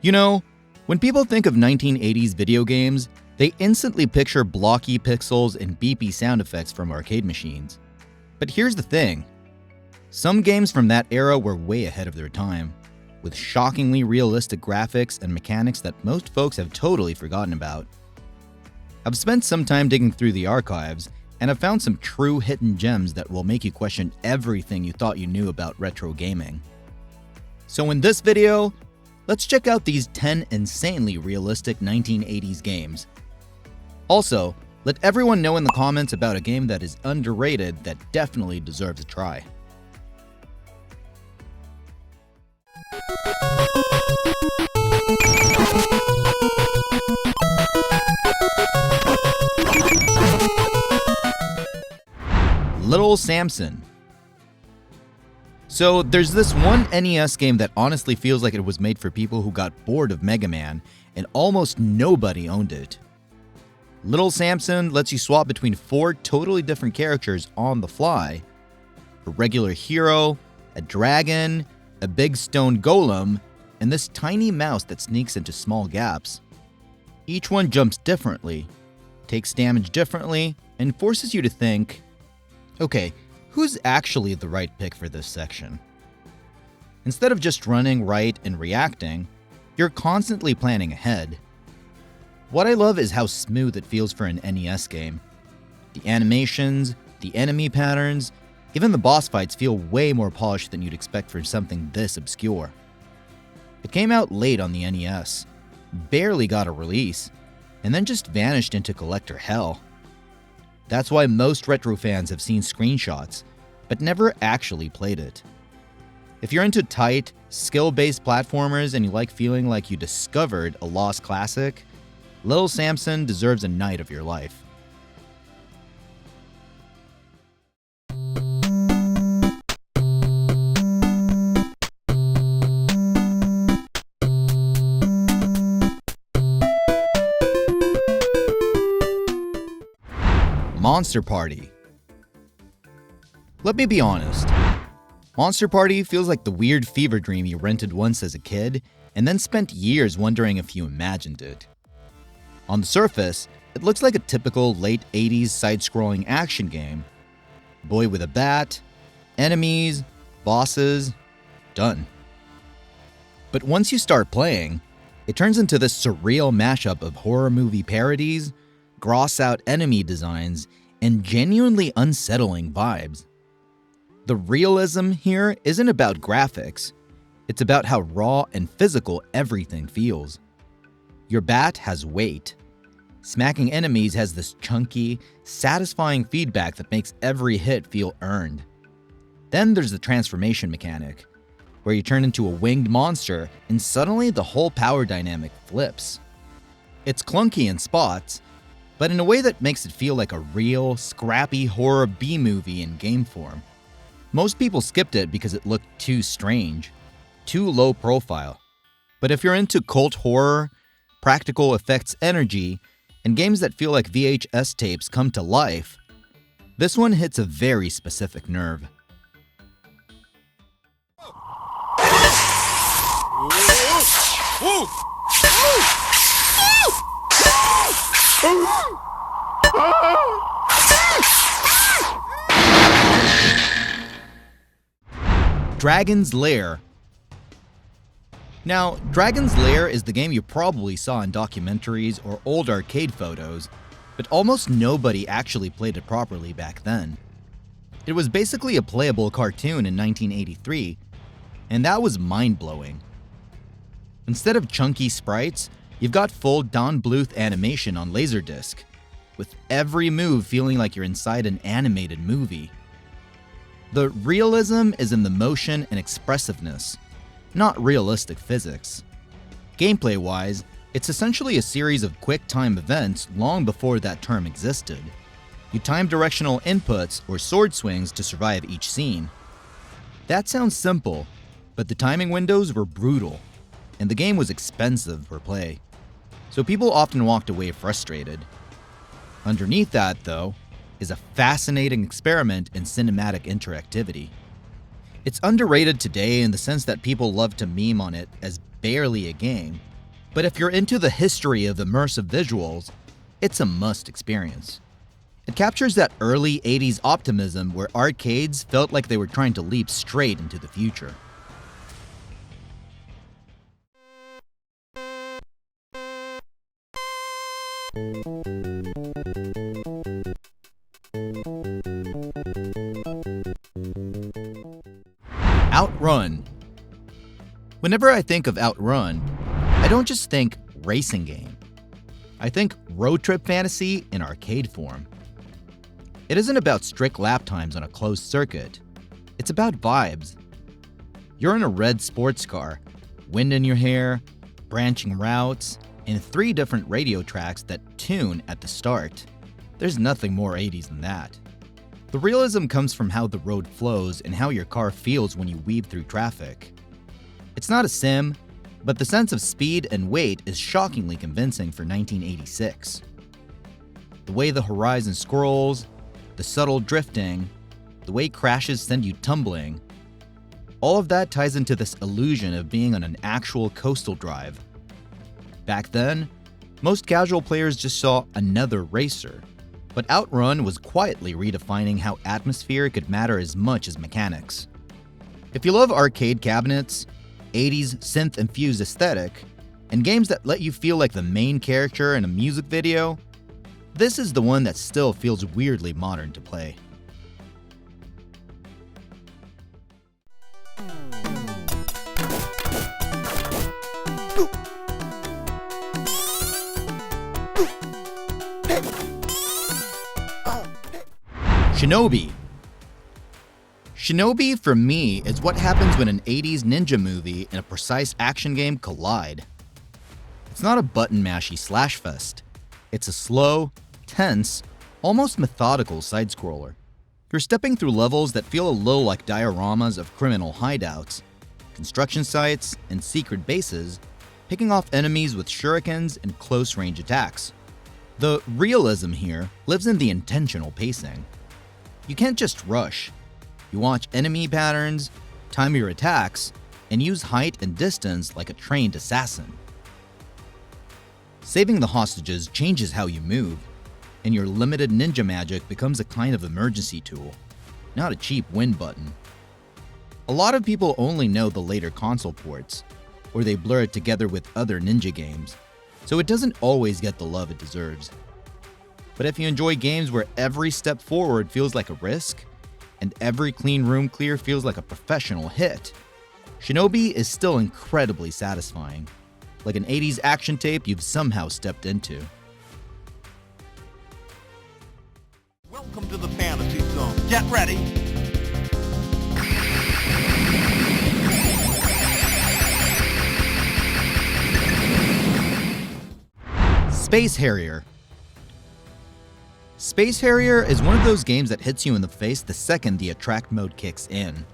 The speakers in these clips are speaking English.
You know, when people think of 1980s video games, they instantly picture blocky pixels and beepy sound effects from arcade machines. But here's the thing. Some games from that era were way ahead of their time, with shockingly realistic graphics and mechanics that most folks have totally forgotten about. I've spent some time digging through the archives, and I've found some true hidden gems that will make you question everything you thought you knew about retro gaming. So in this video, let's check out these 10 insanely realistic 1980s games. Also, let everyone know in the comments about a game that is underrated that definitely deserves a try. Little Samson. So there's this one NES game that honestly feels like it was made for people who got bored of Mega Man, and almost nobody owned it. Little Samson lets you swap between 4 totally different characters on the fly: a regular hero, a dragon, a big stone golem, and this tiny mouse that sneaks into small gaps. Each one jumps differently, takes damage differently, and forces you to think, okay, who's actually the right pick for this section? Instead of just running right and reacting, you're constantly planning ahead. What I love is how smooth it feels for an NES game. The animations, the enemy patterns, even the boss fights feel way more polished than you'd expect for something this obscure. It came out late on the NES, barely got a release, and then just vanished into collector hell. That's why most retro fans have seen screenshots, but never actually played it. If you're into tight, skill-based platformers and you like feeling like you discovered a lost classic, Little Samson deserves a night of your life. Monster Party. Let me be honest. Monster Party feels like the weird fever dream you rented once as a kid and then spent years wondering if you imagined it. On the surface, it looks like a typical late 80s side-scrolling action game. Boy with a bat, enemies, bosses, done. But once you start playing, it turns into this surreal mashup of horror movie parodies, gross-out enemy designs, and genuinely unsettling vibes. The realism here isn't about graphics. It's about how raw and physical everything feels. Your bat has weight. Smacking enemies has this chunky, satisfying feedback that makes every hit feel earned. Then there's the transformation mechanic, where you turn into a winged monster and suddenly the whole power dynamic flips. It's clunky in spots, but in a way that makes it feel like a real, scrappy horror B-movie in game form. Most people skipped it because it looked too strange, too low profile. But if you're into cult horror, practical effects energy, and games that feel like VHS tapes come to life, this one hits a very specific nerve. Dragon's Lair. Now, Dragon's Lair is the game you probably saw in documentaries or old arcade photos, but almost nobody actually played it properly back then. It was basically a playable cartoon in 1983, and that was mind-blowing. Instead of chunky sprites, you've got full Don Bluth animation on Laserdisc, with every move feeling like you're inside an animated movie. The realism is in the motion and expressiveness, not realistic physics. Gameplay-wise, it's essentially a series of quick-time events long before that term existed. You time directional inputs or sword swings to survive each scene. That sounds simple, but the timing windows were brutal, and the game was expensive per play, so people often walked away frustrated. Underneath that, though, is a fascinating experiment in cinematic interactivity. It's underrated today in the sense that people love to meme on it as barely a game, But if you're into the history of immersive visuals, it's a must experience. It captures that early 80s optimism where arcades felt like they were trying to leap straight into the future. Outrun. Whenever I think of Outrun, I don't just think racing game. I think road trip fantasy in arcade form. It isn't about strict lap times on a closed circuit. It's about vibes. You're in a red sports car, wind in your hair, branching routes, and 3 different radio tracks that tune at the start. There's nothing more 80s than that. The realism comes from how the road flows and how your car feels when you weave through traffic. It's not a sim, but the sense of speed and weight is shockingly convincing for 1986. The way the horizon scrolls, the subtle drifting, the way crashes send you tumbling, all of that ties into this illusion of being on an actual coastal drive. Back then, most casual players just saw another racer, but Outrun was quietly redefining how atmosphere could matter as much as mechanics. If you love arcade cabinets, 80s synth-infused aesthetic, and games that let you feel like the main character in a music video, this is the one that still feels weirdly modern to play. Shinobi. Shinobi, for me, is what happens when an 80s ninja movie and a precise action game collide. It's not a button-mashy slash fest. It's a slow, tense, almost methodical side-scroller. You're stepping through levels that feel a little like dioramas of criminal hideouts, construction sites, and secret bases, picking off enemies with shurikens and close-range attacks. The realism here lives in the intentional pacing. You can't just rush. You watch enemy patterns, time your attacks, and use height and distance like a trained assassin. Saving the hostages changes how you move, and your limited ninja magic becomes a kind of emergency tool, not a cheap win button. A lot of people only know the later console ports, or they blur it together with other ninja games, so it doesn't always get the love it deserves. But if you enjoy games where every step forward feels like a risk, and every clean room clear feels like a professional hit, Shinobi is still incredibly satisfying, like an 80s action tape you've somehow stepped into. Welcome to the fantasy zone. Get ready. Space Harrier. Space Harrier is one of those games that hits you in the face the second the attract mode kicks in.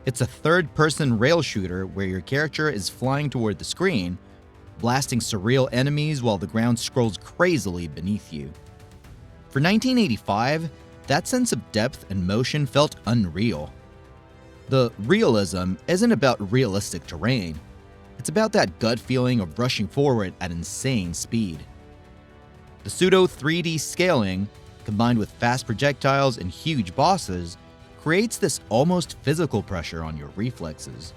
It's a third-person rail shooter where your character is flying toward the screen, blasting surreal enemies while the ground scrolls crazily beneath you. For 1985, that sense of depth and motion felt unreal. The realism isn't about realistic terrain. It's about that gut feeling of rushing forward at insane speed. The pseudo 3D scaling, combined with fast projectiles and huge bosses, creates this almost physical pressure on your reflexes.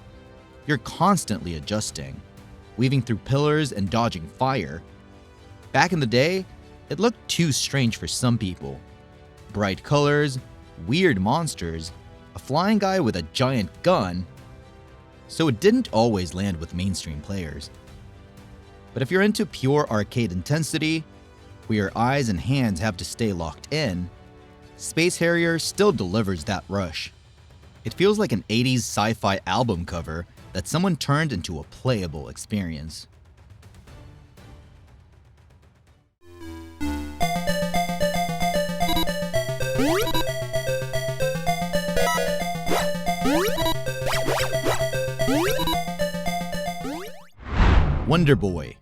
You're constantly adjusting, weaving through pillars and dodging fire. Back in the day, it looked too strange for some people. Bright colors, weird monsters, a flying guy with a giant gun, so it didn't always land with mainstream players. But if you're into pure arcade intensity, where your eyes and hands have to stay locked in, Space Harrier still delivers that rush. It feels like an 80s sci-fi album cover that someone turned into a playable experience. Wonder Boy.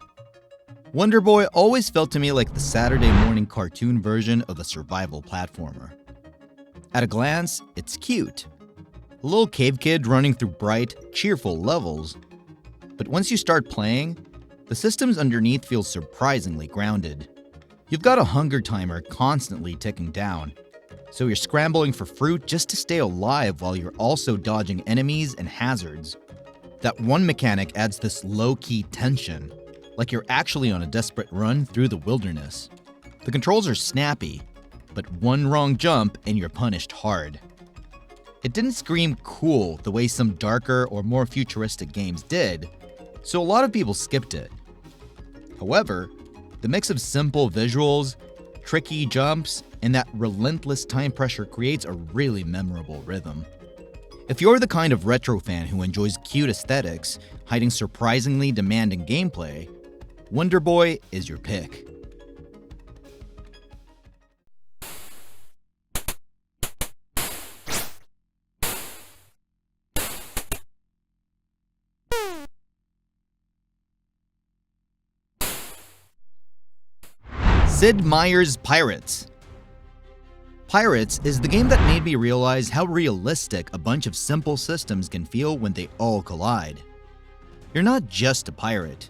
Wonder Boy always felt to me like the Saturday morning cartoon version of a survival platformer. At a glance, it's cute. A little cave kid running through bright, cheerful levels. But once you start playing, the systems underneath feel surprisingly grounded. You've got a hunger timer constantly ticking down, so you're scrambling for fruit just to stay alive while you're also dodging enemies and hazards. That one mechanic adds this low-key tension, like you're actually on a desperate run through the wilderness. The controls are snappy, but one wrong jump and you're punished hard. It didn't scream cool the way some darker or more futuristic games did, so a lot of people skipped it. However, the mix of simple visuals, tricky jumps, and that relentless time pressure creates a really memorable rhythm. If you're the kind of retro fan who enjoys cute aesthetics hiding surprisingly demanding gameplay, Wonder Boy is your pick. Sid Meier's Pirates. Pirates is the game that made me realize how realistic a bunch of simple systems can feel when they all collide. You're not just a pirate.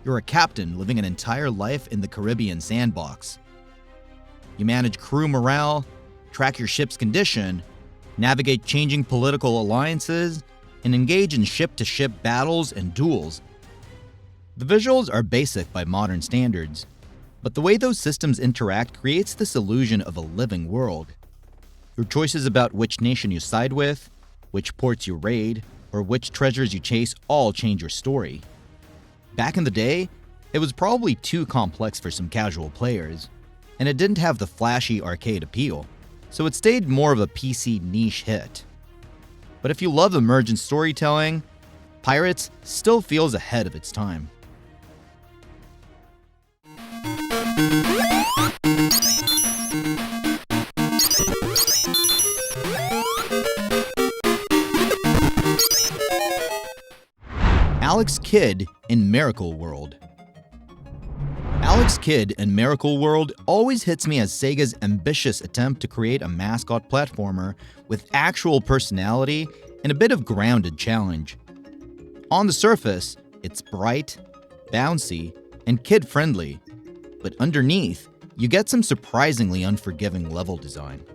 You're a captain living an entire life in the Caribbean sandbox. You manage crew morale, track your ship's condition, navigate changing political alliances, and engage in ship-to-ship battles and duels. The visuals are basic by modern standards, but the way those systems interact creates this illusion of a living world. Your choices about which nation you side with, which ports you raid, or which treasures you chase all change your story. Back in the day, it was probably too complex for some casual players, and it didn't have the flashy arcade appeal, so it stayed more of a PC niche hit. But if you love emergent storytelling, Pirates still feels ahead of its time. Alex Kidd in Miracle World. Alex Kidd in Miracle World always hits me as Sega's ambitious attempt to create a mascot platformer with actual personality and a bit of grounded challenge. On the surface, it's bright, bouncy, and kid-friendly, but underneath, you get some surprisingly unforgiving level design.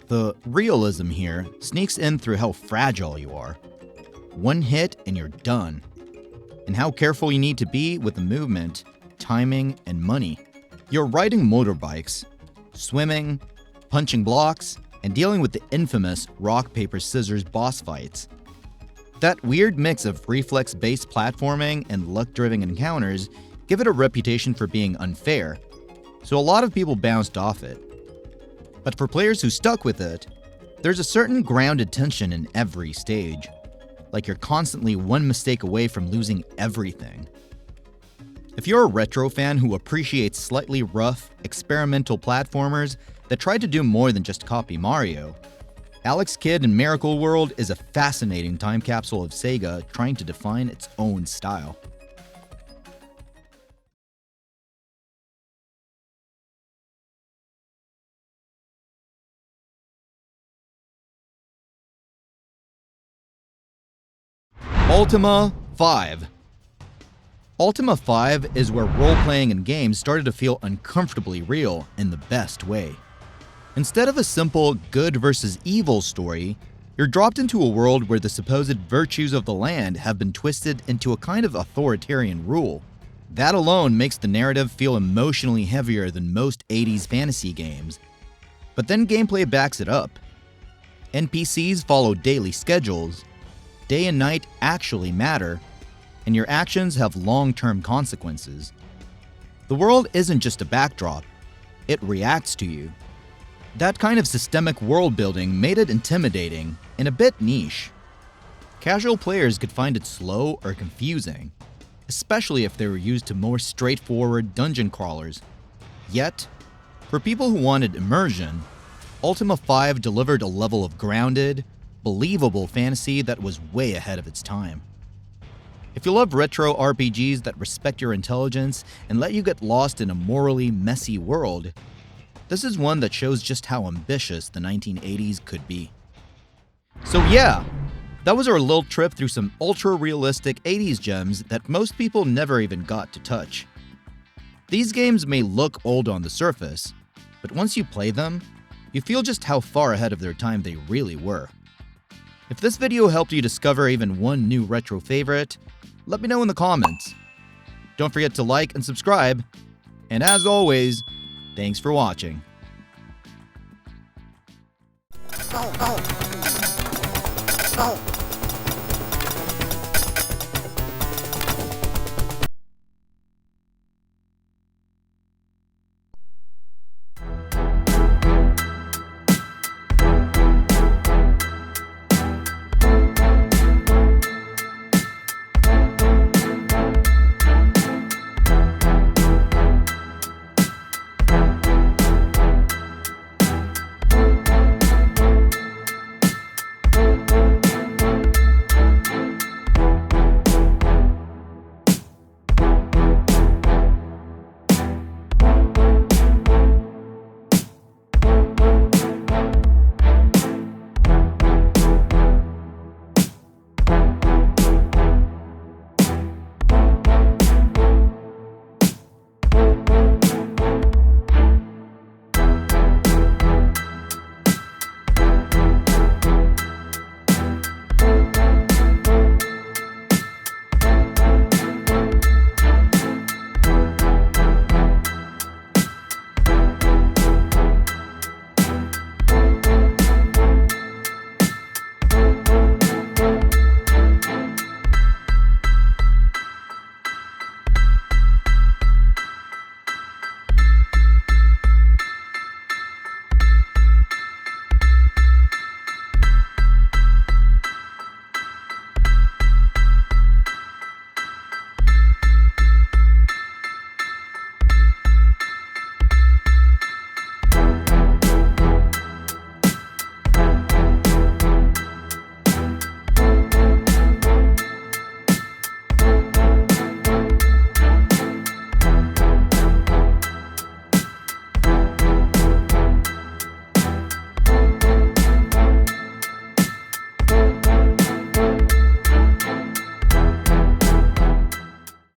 The realism here sneaks in through how fragile you are. One hit and you're done. And how careful you need to be with the movement, timing, and money. You're riding motorbikes, swimming, punching blocks, and dealing with the infamous rock, paper, scissors boss fights. That weird mix of reflex-based platforming and luck-driven encounters give it a reputation for being unfair, so a lot of people bounced off it. But for players who stuck with it, there's a certain grounded tension in every stage, like you're constantly one mistake away from losing everything. If you're a retro fan who appreciates slightly rough, experimental platformers that try to do more than just copy Mario, Alex Kidd in Miracle World is a fascinating time capsule of Sega trying to define its own style. Ultima V. Ultima V is where role-playing in games started to feel uncomfortably real in the best way. Instead of a simple good versus evil story, you're dropped into a world where the supposed virtues of the land have been twisted into a kind of authoritarian rule. That alone makes the narrative feel emotionally heavier than most 80s fantasy games. But then gameplay backs it up. NPCs follow daily schedules, day and night actually matter, and your actions have long-term consequences. The world isn't just a backdrop, it reacts to you. That kind of systemic world building made it intimidating and a bit niche. Casual players could find it slow or confusing, especially if they were used to more straightforward dungeon crawlers. Yet, for people who wanted immersion, Ultima V delivered a level of grounded, believable fantasy that was way ahead of its time. If you love retro RPGs that respect your intelligence and let you get lost in a morally messy world, this is one that shows just how ambitious the 1980s could be. So yeah, That was our little trip through some ultra-realistic 80s gems that most people never even got to touch. These games may look old on the surface, but once you play them, you feel just how far ahead of their time they really were. If this video helped you discover even one new retro favorite, let me know in the comments. Don't forget to like and subscribe, and as always, thanks for watching.